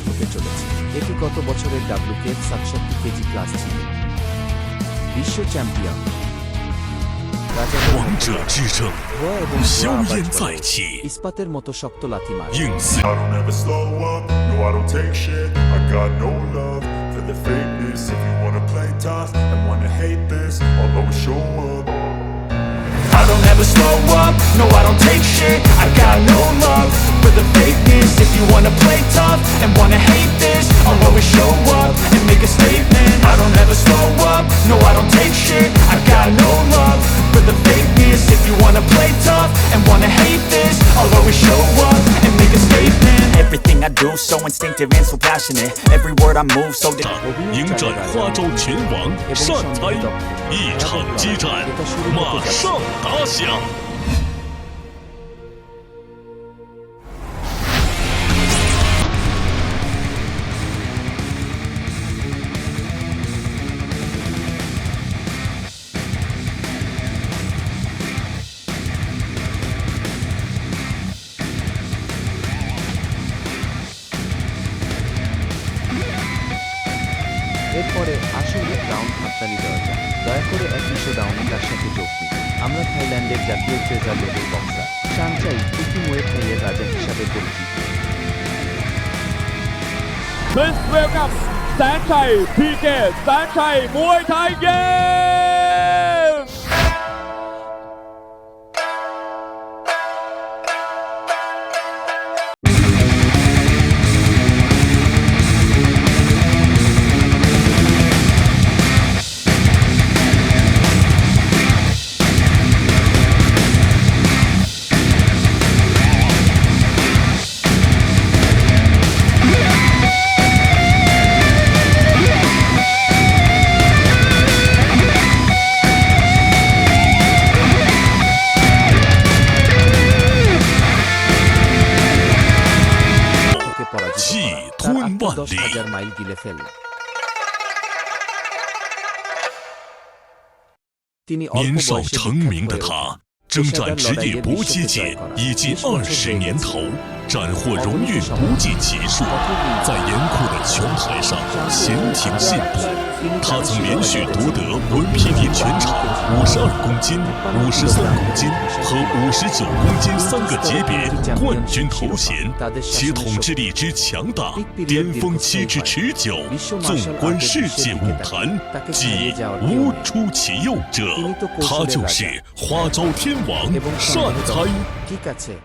হতে চলেছে। এটি গত বছরের WKF 67 কেজি ক্লাস ছিল। বিশ্ব চ্যাম্পিয়ন 王者之争， ধোয়া এবং 硝 ধোয়া 烟 আওয়াজ 再 করে 起， ইস্পাতের মতো শক্ত লাথি মারে। 硬似 I don't ever slow up, no I don't take shit. I got no love for the fakeness. If you wanna play tough and wanna hate this, I'll always show up. I don't ever slow up, no I don't take shit. I got no love for the fakeness. If you wanna play tough and wanna hate this, I'll always show up and make a statement. I don't ever slow up, no I don't take shit. I got no love for the fakeness. If you wanna play tough and wanna hate this, I'll always show up and make a statement. Everything I do so instinctive and so passionate. Every word I move so 迎战花招拳王善哉，一场激战马上打响。 এরপরে আসুন round হাততালি দেওয়া যাক। দয়া করে একই শোডাউনে তার সাথে যোগ দিন। আমরা থাইল্যান্ডের জাতীয় ট্রেজার লেভেল বক্সার সানচাই কুকি মুয়ে থাইয়ের রাজা হিসাবে পরিচিত। Let's welcome Sanchai PK Sanchai Muay Thai Games!气 তার 吞万 10,000 里， মাইল গিলে ফেল। তিনি 年 অল্প 少 বয়সে 成 বিখ্যাত 名的 হয়ে 他， ওঠেন। 征战职业搏击界已近20年头，斩获荣誉不计其数，在严酷的拳台上闲庭信步。他曾连续夺得伦皮尼全场52公斤、53公斤和59公斤3个级别冠军头衔，其统治力之强大，巅峰期之持久，纵观世界舞坛，即无出其右者。他就是花招天王 এবং 善哉。 ঠিক আছে।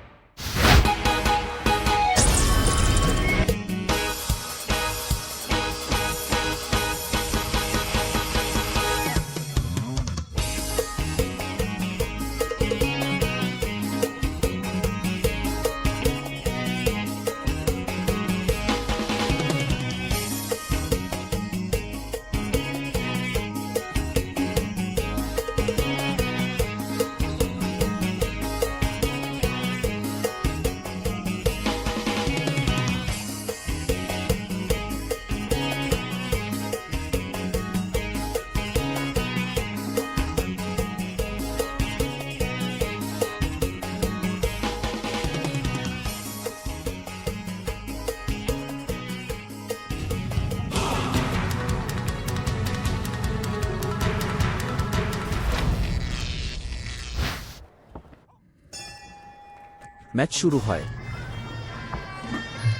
ম্যাচ শুরু হয়।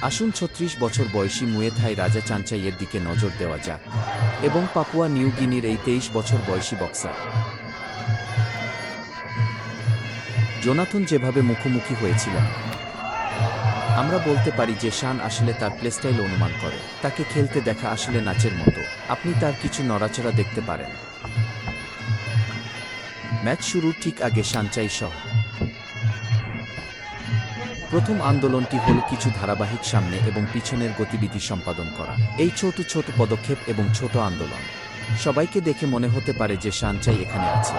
আসুন 36 বছর বয়সী মুয়ে থাই রাজা চানচাইয়ের দিকে নজর দেওয়া যাক এবং পাপুয়া নিউ গিনির এই 23 বছর বয়সী বক্সার জোনাথন যেভাবে মুখোমুখি হয়েছিলেন, আমরা বলতে পারি যে শান আসলে তার প্লেস্টাইল অনুমান করে। তাকে খেলতে দেখা আসলে নাচের মতো, আপনি তার কিছু নড়াচড়া দেখতে পারেন। ম্যাচ শুরুর ঠিক আগে সানচাই সহ প্রথম আন্দোলনটি হল কিছু ধারাবাহিক সামনে এবং পিছনের গতিবিধি সম্পাদন করা। এই ছোট ছোট পদক্ষেপ এবং ছোট আন্দোলন সবাইকে দেখে মনে হতে পারে যে সানচাই এখানে আছে।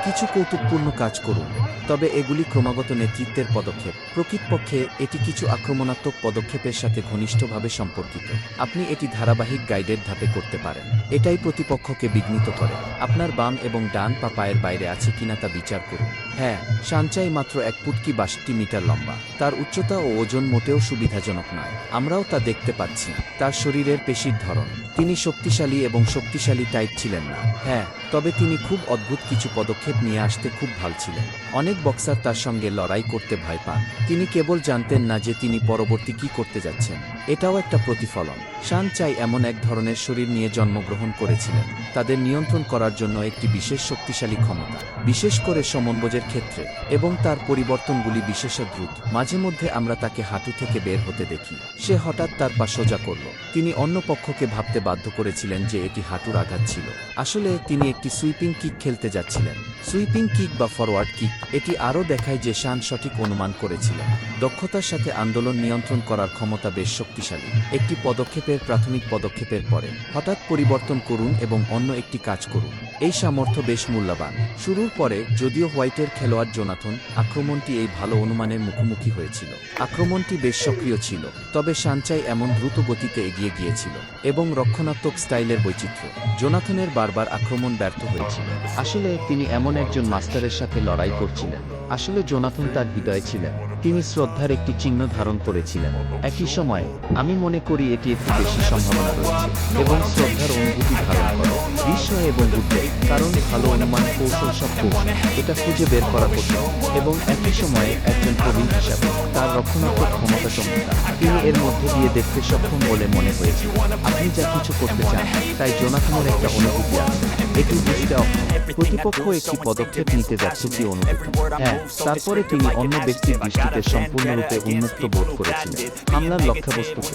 কিছু কৌতুকপূর্ণ কাজ করুন, তবে এগুলি ক্রমাগত নেতৃত্বের পদক্ষেপ। প্রকৃতপক্ষে এটি কিছু আক্রমণাত্মক পদক্ষেপের সাথে ঘনিষ্ঠভাবে সম্পর্কিত। আপনি এটি ধারাবাহিক গাইডের ধাপে করতে পারেন। এটাই প্রতিপক্ষকে বিঘ্নিত করে। আপনার বাম এবং ডান পা পায়ের বাইরে আছে কিনা তা বিচার করুন। হ্যাঁ, সানচাই মাত্র 1 ফুট কি 62 মিটার লম্বা। তার উচ্চতা ও ওজন মোটেও সুবিধাজনক নয়। আমরাও তা দেখতে পাচ্ছি। তার শরীরের পেশির ধরন। তিনি শক্তিশালী এবং শক্তিশালী টাইপ ছিলেন না। হ্যাঁ, তবে তিনি খুব অদ্ভুত কিছু পদক্ষেপ নিয়ে আসতে খুব ভাল ছিলেন। অনেক বক্সার তার সঙ্গে লড়াই করতে ভয় পান। তিনি কেবল জানতেন না যে তিনি পরবর্তী কি করতে যাচ্ছেন। এটাও একটা প্রতিফলন। সানচাই এমন এক ধরনের শরীর নিয়ে জন্মগ্রহণ করেছিলেন তাদের নিয়ন্ত্রণ করার জন্য একটি বিশেষ শক্তিশালী ক্ষমতা, বিশেষ করে সমন্বয়ের ক্ষেত্রে, এবং তার পরিবর্তনগুলি বিশেষ দ্রুত। মাঝে মধ্যে আমরা তাকে হাঁটু থেকে বের হতে দেখি। সে হঠাৎ তার পা সোজা করল। তিনি অন্য পক্ষকে ভাবতে বাধ্য করেছিলেন যে এটি হাঁটুর আঘাত ছিল। আসলে তিনি একটি সুইপিং কিক খেলতে যাচ্ছিলেন। সুইপিং কিক বা ফরওয়ার্ড কিক। এটি আরও দেখায় যে শান সঠিক অনুমান করেছিলেন। দক্ষতার সাথে আন্দোলন নিয়ন্ত্রণ করার ক্ষমতা বেশ শক্তিশালী। একটি পদক্ষেপের প্রাথমিক পদক্ষেপের পরে হঠাৎ পরিবর্তন করুন এবং অন্য একটি কাজ করুন। এই সামর্থ্য বেশ মূল্যবান। শুরুর পরে যদিও হোয়াইটের খেলোয়াড় জোনাথন আক্রমণটি এই ভালো অনুমানের মুখোমুখি হয়েছিল। আক্রমণটি বেশ সক্রিয় ছিল, তবে সানচাই এমন দ্রুত গতিতে এগিয়ে গিয়েছিল এবং রক্ষণাত্মক স্টাইলের বৈচিত্র্য। জোনাথনের বারবার আক্রমণ ব্যর্থ হয়েছিল। আসলে তিনি এমন একজন মাস্টারের সাথে লড়াই করছিলেন। আসলে জোনাথন তার হৃদয়ে ছিলেন। তিনি শ্রদ্ধার একটি চিহ্ন ধারণ করেছিলেন। একই সময়ে আমি মনে করি এটি একটি বেশি সম্ভাবনা রয়েছে এবং শ্রদ্ধার অনুভূতি ধারণ করে বিস্ময় এবং উদ্বেগ, কারণ ভালো অনুমান কৌশল সব কৌশল এটা খুঁজে বের করা কঠিন। এবং একই সময়ে একজন প্রবীণ হিসাবে তার রক্ষণাত্মক ক্ষমতা চমৎকার। তিনি এর মধ্যে দিয়ে দেখতে সক্ষম বলে মনে হয়েছে। আপনি যা কিছু করতে চান তাই জোনাথনের একটা অনুভূতি আছে। এটি বুঝতে অক্ষম। প্রতিপক্ষ একটি পদক্ষেপ নিতে যাচ্ছে কি অনুভূতি। হ্যাঁ, তারপরে তিনি অন্য ব্যক্তির দৃষ্টিতে সম্পূর্ণরূপে উন্মুক্ত বোধ করেছিলেন হামলার লক্ষ্যবস্তুকে।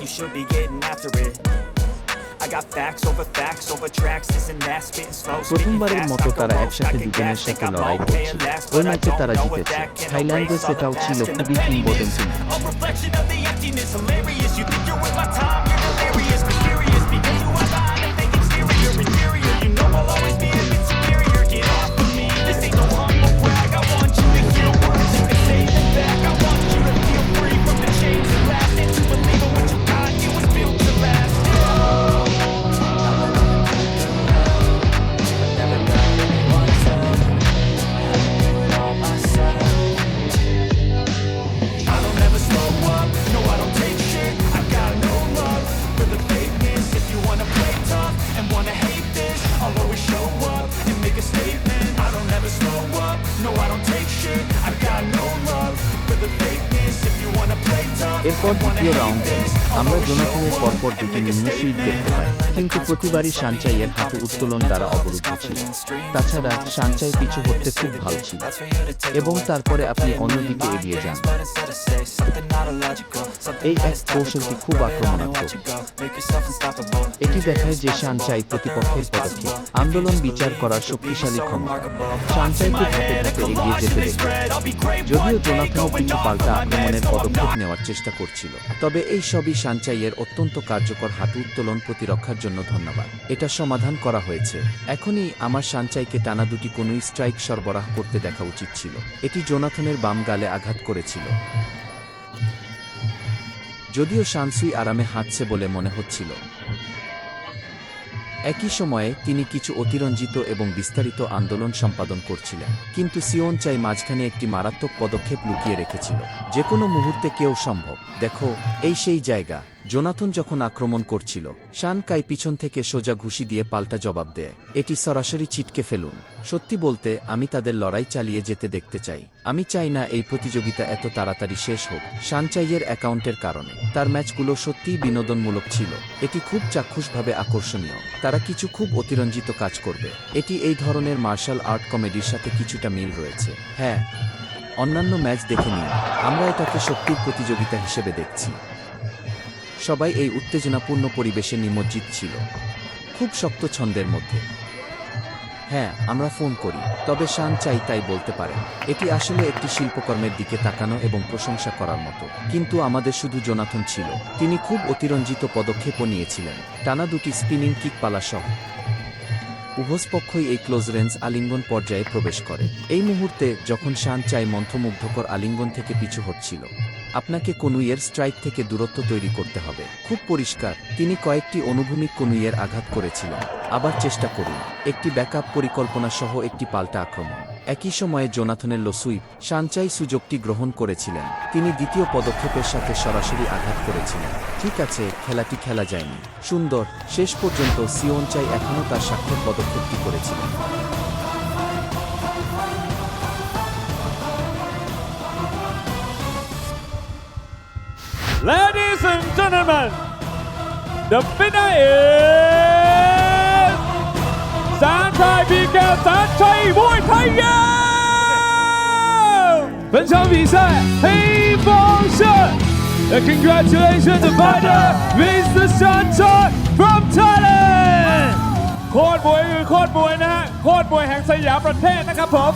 প্রথমবারের মতো তারা একসাথে দুজনের সাথে লড়াই করছিল। ওই ম্যাচে তারা জিতেছে। থাইল্যান্ডে সেটাও ছিল খুবই কিংবদন্তি এরপর দ্বিতীয় রাউন্ডে আমরা জোনাথনের পরপর দুটি নিম্ন সুইপ দেখতে পাই, কিন্তু প্রতিবারই সানচাইয়ের হাতে উত্তোলন দ্বারা অবরুদ্ধ ছিল। তাছাড়া সানচাই পিছু হতে খুব ভালো ছিল এবং তারপরে আপনি অন্যদিকে এগিয়ে যান। এই এক কৌশলটি খুব আক্রমণাত্মক। এটি দেখায় যে সানচাই প্রতিপক্ষের পদক্ষেপ আন্দোলন বিচার করার শক্তিশালী ক্ষমতা। সানচাইকে ধাপে ধাপে এগিয়ে যেতে দেখে, যদিও জোনাথনও কিছু পাল্টা আক্রমণের পদক্ষেপ নেওয়ার চেষ্টা করছিল, তবে এই সবই সানচাইয়ের অত্যন্ত কার্যকর হাঁটু উত্তোলন প্রতিরক্ষার জন্য ধন্যবাদ। এটা সমাধান করা হয়েছে। এখনই আমার সানচাইকে টানা দুটি কোনই স্ট্রাইক সরবরাহ করতে দেখা উচিত ছিল। এটি জোনাথনের বাম গালে আঘাত করেছিল। যদিও সানসুই আরামে হাঁটছে বলে মনে হচ্ছিল, একই সময়ে তিনি কিছু অতিরঞ্জিত এবং বিস্তারিত আন্দোলন সম্পাদন করছিলেন। কিন্তু সিওন চাই মাঝখানে একটি মারাত্মক পদক্ষেপ লুকিয়ে রেখেছিল। যে কোনো মুহূর্তে কেউ সম্ভব। দেখো, এই সেই জায়গা। জোনাথন যখন আক্রমণ করছিল, শান কাই পিছন থেকে সোজা ঘুষি দিয়ে পাল্টা জবাব দেয়। এটি সরাসরি ছিটকে ফেলুন। সত্যি বলতে, আমি তাদের লড়াই চালিয়ে যেতে দেখতে চাই। আমি চাই না এই প্রতিযোগিতা এত তাড়াতাড়ি শেষ হোক। সানচাইয়ের অ্যাকাউন্টের কারণে তার ম্যাচগুলো সত্যিই বিনোদনমূলক ছিল। এটি খুব চাক্ষুষভাবে আকর্ষণীয়। তারা কিছু খুব অতিরঞ্জিত কাজ করবে। এটি এই ধরনের মার্শাল আর্ট কমেডির সাথে কিছুটা মিল রয়েছে। হ্যাঁ, অন্যান্য ম্যাচ দেখে নিন। আমরা এটাকে শক্তির প্রতিযোগিতা হিসেবে দেখছি। সবাই এই উত্তেজনাপূর্ণ পরিবেশে নিমজ্জিত ছিল, খুব শক্ত ছন্দের মধ্যে। হ্যাঁ, আমরা ফোন করি, তবে শান চাই তাই বলতে পারেন। এটি আসলে একটি শিল্পকর্মের দিকে তাকানো এবং প্রশংসা করার মতো। কিন্তু আমাদের শুধু জোনাথন ছিল। তিনি খুব অতিরঞ্জিত পদক্ষেপও নিয়েছিলেন, টানা দুটি স্পিনিং কিক পালা সহ। উভয়পক্ষই এই ক্লোজ রেঞ্জ আলিঙ্গন পর্যায়ে প্রবেশ করে। এই মুহূর্তে যখন শান চাই মন্ত্রমুগ্ধকর আলিঙ্গন থেকে পিছু হচ্ছিল, আপনাকে কনুইয়ের স্ট্রাইক থেকে দূরত্ব তৈরি করতে হবে। খুব পরিষ্কার, তিনি কয়েকটি অনুভূমিক কনুইয়ের আঘাত করেছিলেন। আবার চেষ্টা করুন। একটি ব্যাকআপ পরিকল্পনা সহ একটি পাল্টা আক্রমণ। একই সময়ে জোনাথনের লসুই সানচাই সুযোগটি গ্রহণ করেছিলেন। তিনি দ্বিতীয় পদক্ষেপের সাথে সরাসরি আঘাত করেছিলেন। ঠিক আছে, খেলাটি খেলা যায়নি। সুন্দর, শেষ পর্যন্ত সিওনচাই এখনও তার স্বাক্ষর পদক্ষেপটি করেছিলেন। Ladies and gentlemen, the winner is 三菜 PK 三菜木太阳。本场比赛黑方胜。Congratulations, the fighter Mr. Sanchai from Thailand. โคตรมวยคือโคตรมวยนะฮะโคตรมวยแห่งสยามประเทศนะครับผม